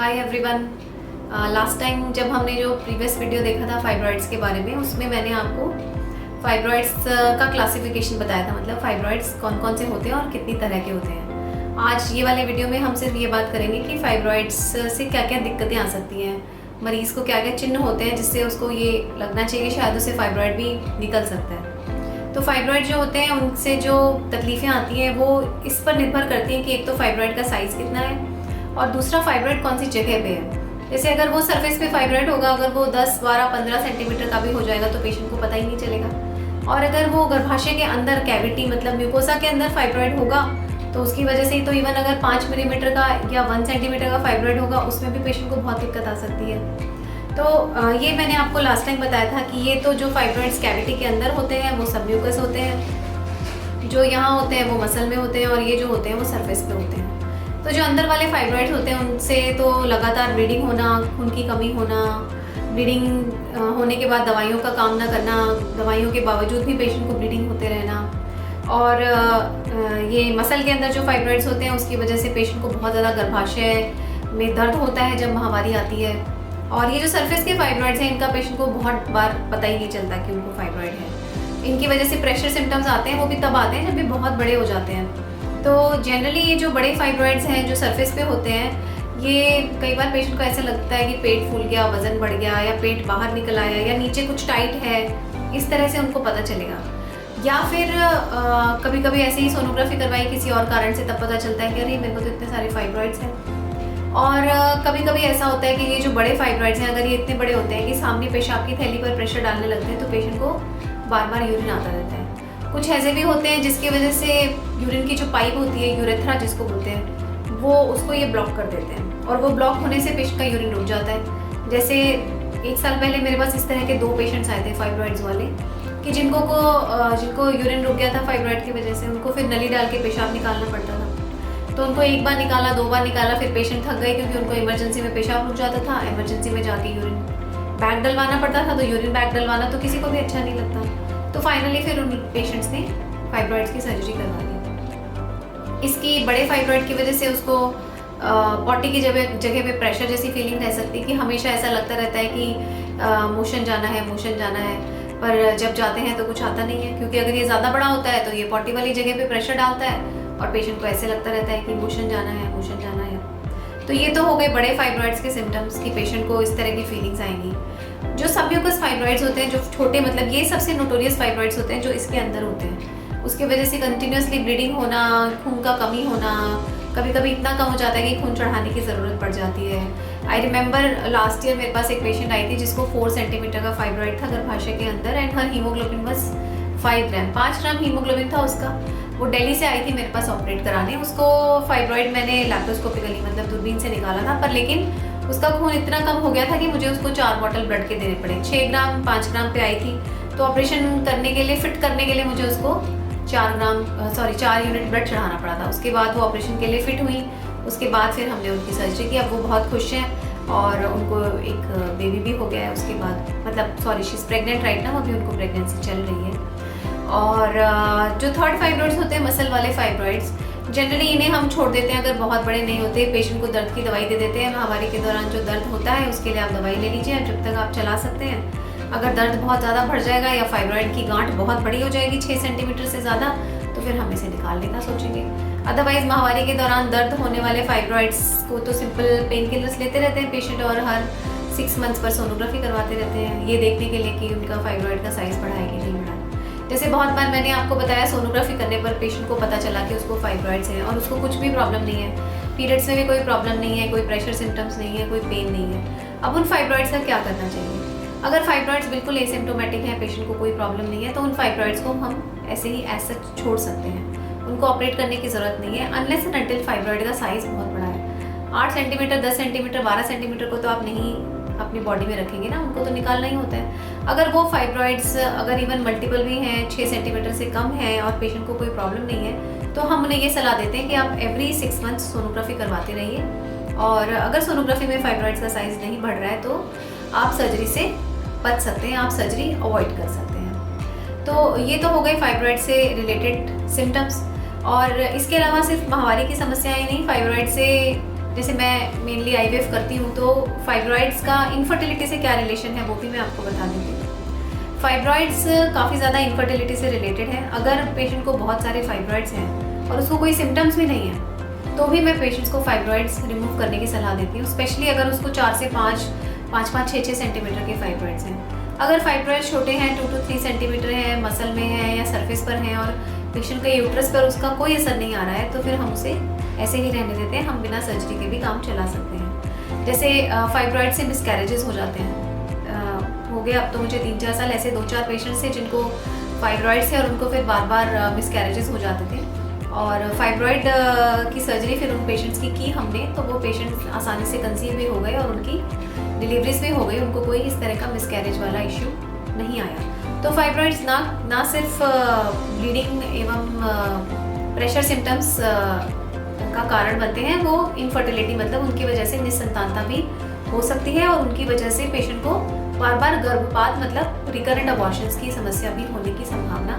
Hi everyone. Last time जब हमने जो प्रीवियस वीडियो देखा था फाइब्रॉइड्स के बारे में, उसमें मैंने आपको फाइब्रॉइड्स का क्लासिफिकेशन बताया था, मतलब फाइब्रॉइड्स कौन कौन से होते हैं और कितनी तरह के होते हैं। आज ये वाले वीडियो में हम सिर्फ ये बात करेंगे कि फाइब्रॉइड्स से क्या क्या दिक्कतें आ सकती हैं, मरीज़ को क्या क्या चिन्ह होते हैं जिससे उसको ये लगना चाहिए कि शायद उसे फाइब्रॉइड भी निकल सकता है। तो फाइब्रॉइड जो होते हैं उनसे जो तकलीफ़ें आती हैं वो इस पर निर्भर करती हैं कि एक तो फाइब्रॉइड का साइज़ कितना है और दूसरा फाइब्रॉइड कौन सी जगह पे है। जैसे अगर वो सरफेस पे फाइब्रॉइड होगा, अगर वो 10, 12, 15 सेंटीमीटर का भी हो जाएगा तो पेशेंट को पता ही नहीं चलेगा। और अगर वो गर्भाशय के अंदर कैविटी मतलब म्यूकोसा के अंदर फाइब्रॉइड होगा तो उसकी वजह से ही तो इवन अगर 5 मिलीमीटर का या 1 सेंटीमीटर का फाइब्रॉइड होगा उसमें भी पेशेंट को बहुत दिक्कत आ सकती है। तो ये मैंने आपको लास्ट टाइम बताया था कि ये तो जो फाइब्रॉइड्स कैविटी के अंदर होते हैं वो सब म्यूकस होते हैं, जो यहाँ होते हैं वो मसल में होते हैं और ये जो होते हैं वो सरफेस पे होते हैं। तो जो अंदर वाले फाइब्रॉइड्स होते हैं उनसे तो लगातार ब्लीडिंग होना, खून की कमी होना, ब्लीडिंग होने के बाद दवाइयों का काम ना करना, दवाइयों के बावजूद भी पेशेंट को ब्लीडिंग होते रहना, और ये मसल के अंदर जो फाइब्रॉइड्स होते हैं उसकी वजह से पेशेंट को बहुत ज़्यादा गर्भाशय में दर्द होता है जब महामारी आती है। और ये जो सरफेस के फाइब्रॉइड्स हैं इनका पेशेंट को बहुत बार पता ही नहीं चलता कि उनको फाइब्रॉइड है। इनकी वजह से प्रेशर सिम्टम्स आते हैं, वो भी तब आते हैं जब ये बहुत बड़े हो जाते हैं। तो जनरली ये जो बड़े फाइब्रॉइड्स हैं जो सरफेस पे होते हैं, ये कई बार पेशेंट को ऐसा लगता है कि पेट फूल गया, वजन बढ़ गया, या पेट बाहर निकल आया, या नीचे कुछ टाइट है, इस तरह से उनको पता चलेगा। या फिर कभी कभी ऐसे ही सोनोग्राफी करवाई किसी और कारण से, तब पता चलता है कि अरे मेरे को तो इतने सारे फाइब्रॉइड्स हैं। और कभी कभी ऐसा होता है कि ये जो बड़े फाइब्रॉइड्स हैं अगर ये इतने बड़े होते हैं कि सामने पेशाब की थैली पर प्रेशर डालने लगते हैं तो पेशेंट को बार बार यूरिन आता रहता है। कुछ ऐसे भी होते हैं जिसकी वजह से यूरिन की जो पाइप होती है, यूरेथ्रा जिसको बोलते हैं, वो उसको ये ब्लॉक कर देते हैं और वो ब्लॉक होने से पेशेंट का यूरिन रुक जाता है। जैसे 1 साल पहले मेरे पास इस तरह के 2 पेशेंट्स आए थे फाइब्रॉइड्स वाले कि जिनको यूरिन रुक गया था फाइब्रॉइड की वजह से, उनको फिर नली डाल के पेशाब निकालना पड़ता था। तो उनको 1 बार निकाला, 2 बार निकाला, फिर पेशेंट थक गए क्योंकि उनको इमरजेंसी में पेशाब रुक जाता था। इमरजेंसी में जाके यूरिन बैग डलवाना पड़ता था, तो यूरिन बैग डलवाना तो किसी को भी अच्छा नहीं लगता। तो फाइनली फिर उन पेशेंट्स ने फाइब्रॉइड्स की सर्जरी करवा दी। इसकी बड़े फाइब्रॉइड की वजह से उसको पॉटी की जगह पे प्रेशर जैसी फीलिंग रह सकती है कि हमेशा ऐसा लगता रहता है कि मोशन जाना है, पर जब जाते हैं तो कुछ आता नहीं है, क्योंकि अगर ये ज़्यादा बड़ा होता है तो ये पॉटी वाली जगह पे प्रेशर डालता है और पेशेंट को ऐसे लगता रहता है कि मोशन जाना है। तो ये तो हो गए बड़े फाइब्रॉइड्स के सिम्टम्स कि पेशेंट को इस तरह की फीलिंग्स आएंगी। जो सबम्यूकस फाइब्रॉइड्स होते हैं, जो छोटे, मतलब ये सबसे नोटोरियस फाइब्रॉइड्स होते हैं जो इसके अंदर होते हैं, उसकी वजह से कंटिन्यूसली ब्लीडिंग होना, खून का कमी होना, कभी कभी इतना कम हो जाता है कि खून चढ़ाने की ज़रूरत पड़ जाती है। आई रिमेंबर लास्ट ईयर मेरे पास एक पेशेंट आई थी जिसको 4 सेंटीमीटर का फाइब्रॉइड था गर्भाशय के अंदर एंड हर हीमोग्लोबिन बस 5 ग्राम, 5 ग्राम हीमोग्लोबिन था उसका। वो दिल्ली से आई थी मेरे पास ऑपरेट कराने। उसको फाइब्रॉइड मैंने लैप्रोस्कोपिकली मतलब दूरबीन से निकाला था, पर लेकिन उसका खून इतना कम हो गया था कि मुझे उसको 4 बॉटल ब्लड के देने पड़े। 6 ग्राम 5 ग्राम पे आई थी, तो ऑपरेशन करने के लिए, फिट करने के लिए मुझे उसको 4 यूनिट ब्लड चढ़ाना पड़ा था। उसके बाद वो ऑपरेशन के लिए फिट हुई। उसके बाद फिर हमने उनकी सर्जरी की। अब वो बहुत खुश हैं और उनको एक बेबी भी हो गया है उसके बाद, मतलब शी इज़ प्रेग्नेंट राइट ना, अभी उनको प्रेगनेंसी चल रही है। और जो थर्ड फाइब्रॉइड्स होते हैं, मसल वाले फाइब्रॉइड्स, जनरली इन्हें हम छोड़ देते हैं अगर बहुत बड़े नहीं होते। पेशेंट को दर्द की दवाई दे देते हैं। महामारी के दौरान जो दर्द होता है उसके लिए आप दवाई ले लीजिए जब तक आप चला सकते हैं। अगर दर्द बहुत ज़्यादा बढ़ जाएगा या फाइब्रॉइड की गांठ बहुत बड़ी हो जाएगी 6 सेंटीमीटर से ज़्यादा, तो फिर हम इसे निकालने का सोचेंगे। अदरवाइज महामारी के दौरान दर्द होने वाले फाइब्रॉइड्स को तो सिंपल पेन किलर्स लेते रहते हैं पेशेंट, और हर 6 मंथ्स पर सोनोग्राफी करवाते रहते हैं ये देखने के लिए कि उनका फाइब्रॉइड का साइज़ बढ़ा है कि नहीं बढ़ा। जैसे बहुत बार मैंने आपको बताया, सोनोग्राफी करने पर पेशेंट को पता चला कि उसको फाइब्रॉइड्स हैं और उसको कुछ भी प्रॉब्लम नहीं है, पीरियड्स में भी कोई प्रॉब्लम नहीं है, कोई प्रेशर सिम्टम्स नहीं है, कोई पेन नहीं है। अब उन फाइब्रॉइड्स का क्या करना चाहिए? अगर फाइब्रॉइड्स बिल्कुल एसिम्प्टोमेटिक हैं, पेशेंट को कोई प्रॉब्लम नहीं है, तो उन फाइब्रॉइड्स को हम ऐसे ही एज सच छोड़ सकते हैं। उनको ऑपरेट करने की ज़रूरत नहीं है अनलेस एंड अनटिल फाइब्रॉइड का साइज़ बहुत बड़ा है। 8 सेंटीमीटर, 10 सेंटीमीटर, 12 सेंटीमीटर को तो आप नहीं अपनी बॉडी में रखेंगे ना, उनको तो निकालना ही होता है। अगर वो फाइब्रॉइड्स अगर इवन मल्टीपल भी हैं, 6 सेंटीमीटर से कम है और पेशेंट को कोई प्रॉब्लम नहीं है, तो हम उन्हें ये सलाह देते हैं कि आप एवरी 6 मंथ्स सोनोग्राफी करवाते रहिए। और अगर सोनोग्राफी में फाइब्रॉइड्स का साइज़ नहीं बढ़ रहा है तो आप सर्जरी से बच सकते हैं, आप सर्जरी अवॉइड कर सकते हैं। तो ये तो हो गए फाइब्रॉइड से रिलेटेड सिम्टम्स। और इसके अलावा सिर्फ माहवारी की समस्याएं नहीं, फाइब्रॉइड से जैसे मैं मेनली आईवीएफ करती हूँ, तो फाइब्रॉइड्स का इनफर्टिलिटी से क्या रिलेशन है वो भी मैं आपको बता देती हूँ। फाइब्रॉइड्स काफ़ी ज़्यादा इनफर्टिलिटी से रिलेटेड है। अगर पेशेंट को बहुत सारे फाइब्रॉइड्स हैं और उसको कोई सिम्टम्स भी नहीं है, तो भी मैं पेशेंट्स को फाइब्रॉइड्स रिमूव करने की सलाह देती हूँ, स्पेशली अगर उसको 4 से 5-6 सेंटीमीटर के फाइब्रॉइड्स हैं। अगर फाइब्रॉइड्स छोटे हैं, 2 to 3 सेंटीमीटर है, मसल में है या सरफेस पर हैं और पेशेंट के यूट्रस पर उसका कोई असर नहीं आ रहा है, तो फिर हम उसे ऐसे ही रहने देते हैं। हम बिना सर्जरी के भी काम चला सकते हैं। जैसे फाइब्रॉइड से मिसकैरेजेस हो जाते हैं, हो गए अब तो मुझे 3-4 साल, ऐसे 2-4 पेशेंट्स थे जिनको फाइब्रॉइड्स है और उनको फिर बार बार मिसकैरेजेस हो जाते थे, और फाइब्रॉइड की सर्जरी फिर उन पेशेंट्स की हमने, तो वो पेशेंट्स आसानी से कंसीव भी हो गए और उनकी डिलीवरीज भी हो गई, उनको कोई इस तरह का मिसकैरेज वाला इशू नहीं आया। तो फाइब्रॉइड्स ना सिर्फ ब्लीडिंग एवं प्रेशर सिम्टम्स का कारण बनते हैं, वो इनफर्टिलिटी मतलब उनकी वजह से निसंतानता भी हो सकती है और उनकी वजह से पेशेंट को बार बार गर्भपात मतलब रिकरेंट अबॉर्शंस की समस्या भी होने की संभावना